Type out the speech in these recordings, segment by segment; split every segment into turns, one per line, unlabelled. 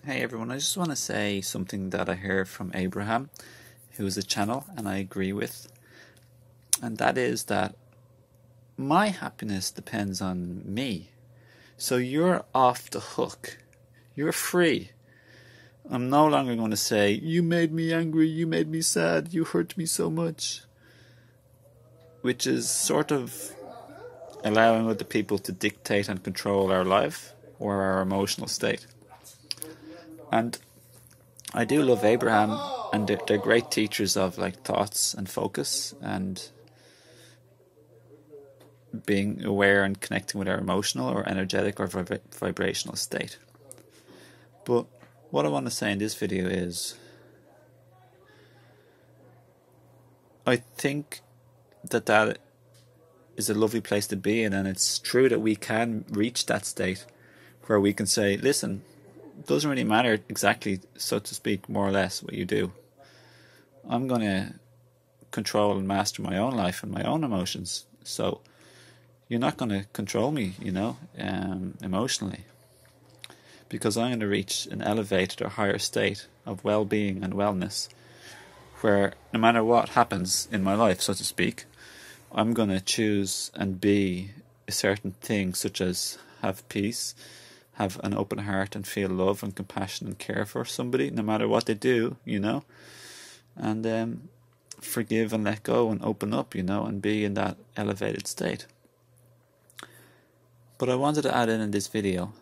Hey everyone, I just want to say something that I heard from Abraham, who is a channel, and I agree with. And that is that my happiness depends on me. So you're off the hook. You're free. I'm no longer going to say, you made me angry, you made me sad, you hurt me so much. Which is sort of allowing other people to dictate and control our life or our emotional state. And I do love Abraham, and they're great teachers of like thoughts and focus and being aware and connecting with our emotional or energetic or vibrational state. But what I want to say in this video is I think that is a lovely place to be in, and it's true that we can reach that state where we can say, listen, it doesn't really matter exactly, so to speak, more or less what you do. I'm going to control and master my own life and my own emotions. So you're not going to control me, emotionally. Because I'm going to reach an elevated or higher state of well-being and wellness where no matter what happens in my life, so to speak, I'm going to choose and be a certain thing, such as have peace, have an open heart and feel love and compassion and care for somebody, no matter what they do, and forgive and let go and open up, and be in that elevated state. But I wanted to add in this video,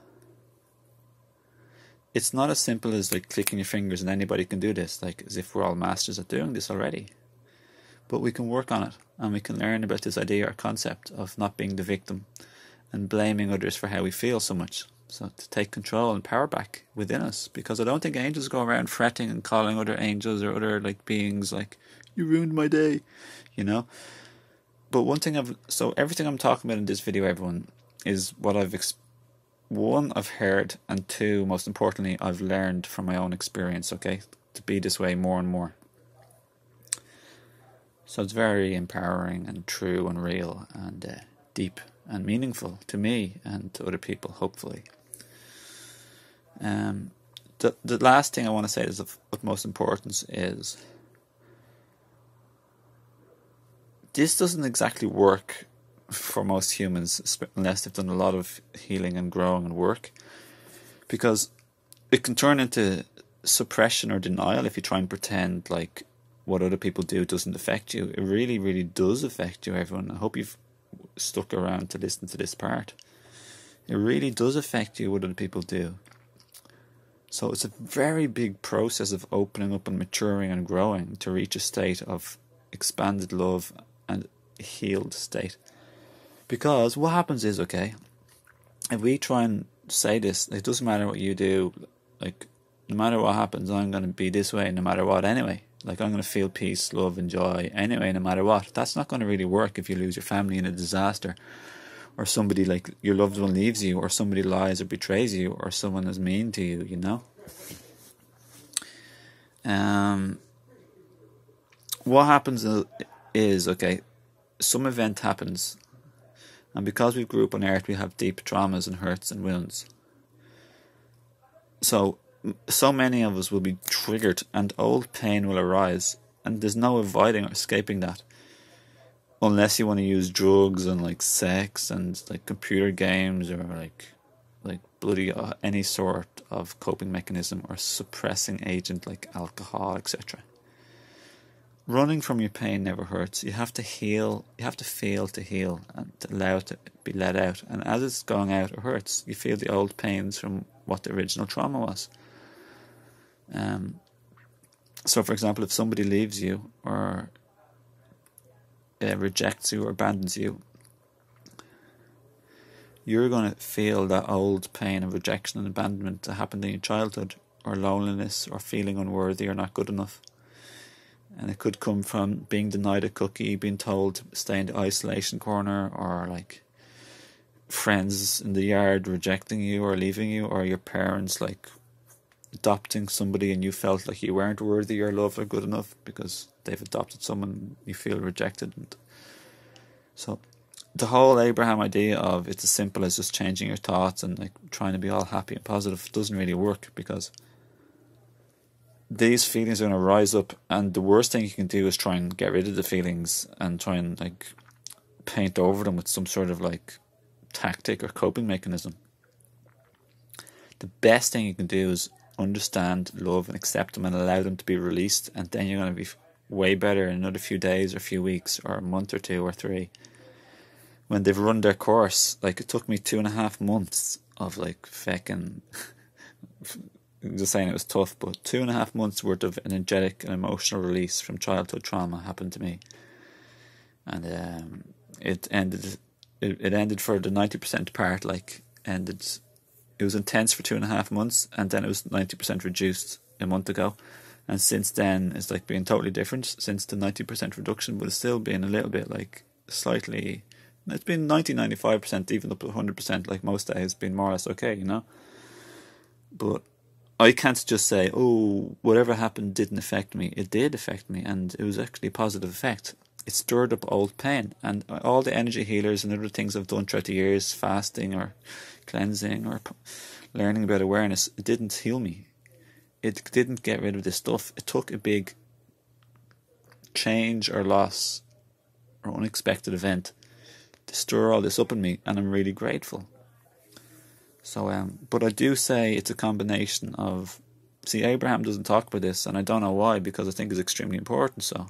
it's not as simple as like clicking your fingers and anybody can do this, like as if we're all masters at doing this already. But we can work on it, and we can learn about this idea or concept of not being the victim and blaming others for how we feel so much. So to take control and power back within us, because I don't think angels go around fretting and calling other angels or other like beings like, you ruined my day, But one thing so everything I'm talking about in this video, everyone, is what I've heard, and two, most importantly, I've learned from my own experience, okay? To be this way more and more. So it's very empowering and true and real and deep and meaningful to me and to other people, hopefully. The last thing I want to say is of utmost importance is this doesn't exactly work for most humans unless they've done a lot of healing and growing and work, because it can turn into suppression or denial if you try and pretend like what other people do doesn't affect you. It really, really does affect you, everyone. I hope you've stuck around to listen to this part. It really does affect you what other people do. So it's a very big process of opening up and maturing and growing to reach a state of expanded love and a healed state. Because what happens is, okay, if we try and say this, it doesn't matter what you do, like, no matter what happens, I'm going to be this way no matter what anyway. Like, I'm going to feel peace, love and joy anyway no matter what. That's not going to really work if you lose your family in a disaster, or somebody, like, your loved one leaves you, or somebody lies or betrays you, or someone is mean to you, What happens is, okay, some event happens, and because we grew up on earth, we have deep traumas and hurts and wounds. So many of us will be triggered, and old pain will arise, and there's no avoiding or escaping that, unless you want to use drugs and like sex and like computer games or like bloody any sort of coping mechanism or suppressing agent like alcohol, etc. Running from your pain never hurts. You have to heal. You have to feel to heal and to allow it to be let out. And as it's going out, it hurts. You feel the old pains from what the original trauma was. So, for example, if somebody leaves you or rejects you or abandons you, you're going to feel that old pain of rejection and abandonment that happened in your childhood, or loneliness, or feeling unworthy or not good enough. And it could come from being denied a cookie, being told stay in the isolation corner, or like friends in the yard rejecting you or leaving you, or your parents like adopting somebody and you felt like you weren't worthy or loved or good enough because they've adopted someone you feel rejected. And so the whole Abraham idea of it's as simple as just changing your thoughts and like trying to be all happy and positive doesn't really work, because these feelings are going to rise up, and the worst thing you can do is try and get rid of the feelings and try and like paint over them with some sort of like tactic or coping mechanism. The best thing you can do is understand, love and accept them and allow them to be released, and then you're going to be way better in another few days or few weeks or a month or 2 or 3 when they've run their course. Like, it took me 2.5 months of like fucking just saying it was tough, but 2.5 months worth of energetic and emotional release from childhood trauma happened to me, and it ended for the 90% part. Like, ended, it was intense for 2.5 months, and then it was 90% reduced a month ago, and since then it's like been totally different since the 90% reduction, but it's still been a little bit like slightly. It's been 90-95%, even up to 100%. Like most days, been more or less okay, you know. But I can't just say, oh, whatever happened didn't affect me. It did affect me, and it was actually a positive effect. It stirred up old pain, and all the energy healers and other things I've done throughout the years, fasting or cleansing or learning about awareness, it didn't heal me. It didn't get rid of this stuff. It took a big change or loss or unexpected event to stir all this up in me, and I'm really grateful. So, but I do say it's a combination of, see, Abraham doesn't talk about this, and I don't know why, because I think it's extremely important. So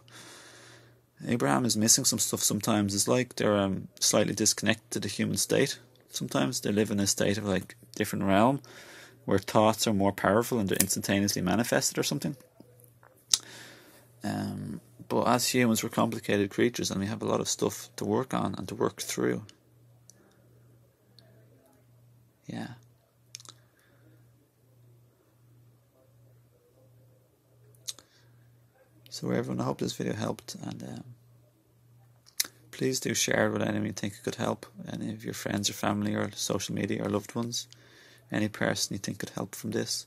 Abraham is missing some stuff sometimes. It's like they're slightly disconnected to the human state. Sometimes they live in a state of like different realm where thoughts are more powerful and they're instantaneously manifested or something. But as humans, we're complicated creatures, and we have a lot of stuff to work on and to work through. Yeah. So everyone, I hope this video helped, and please do share it with anyone you think it could help. Any of your friends or family or social media or loved ones. Any person you think could help from this.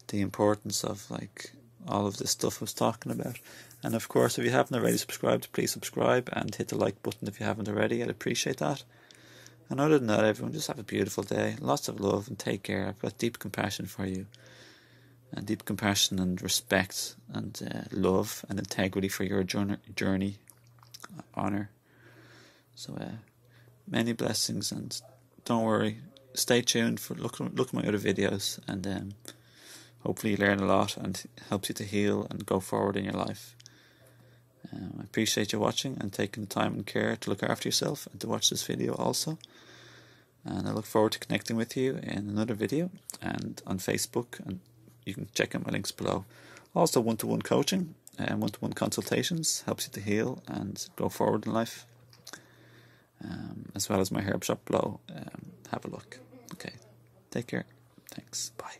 The importance of like all of this stuff I was talking about. And of course, if you haven't already subscribed, please subscribe and hit the like button if you haven't already. I'd appreciate that. And other than that, everyone, just have a beautiful day. Lots of love and take care. I've got deep compassion for you. And deep compassion and respect and love and integrity for your journey. Honour. So many blessings, and don't worry. Stay tuned for look at my other videos, and hopefully you learn a lot and helps you to heal and go forward in your life. I appreciate you watching and taking the time and care to look after yourself and to watch this video also. And I look forward to connecting with you in another video and on Facebook, and you can check out my links below. Also, one-to-one coaching and one-to-one consultations helps you to heal and go forward in life. As well as my herb shop below. Have a look. Okay, take care. Thanks. Bye.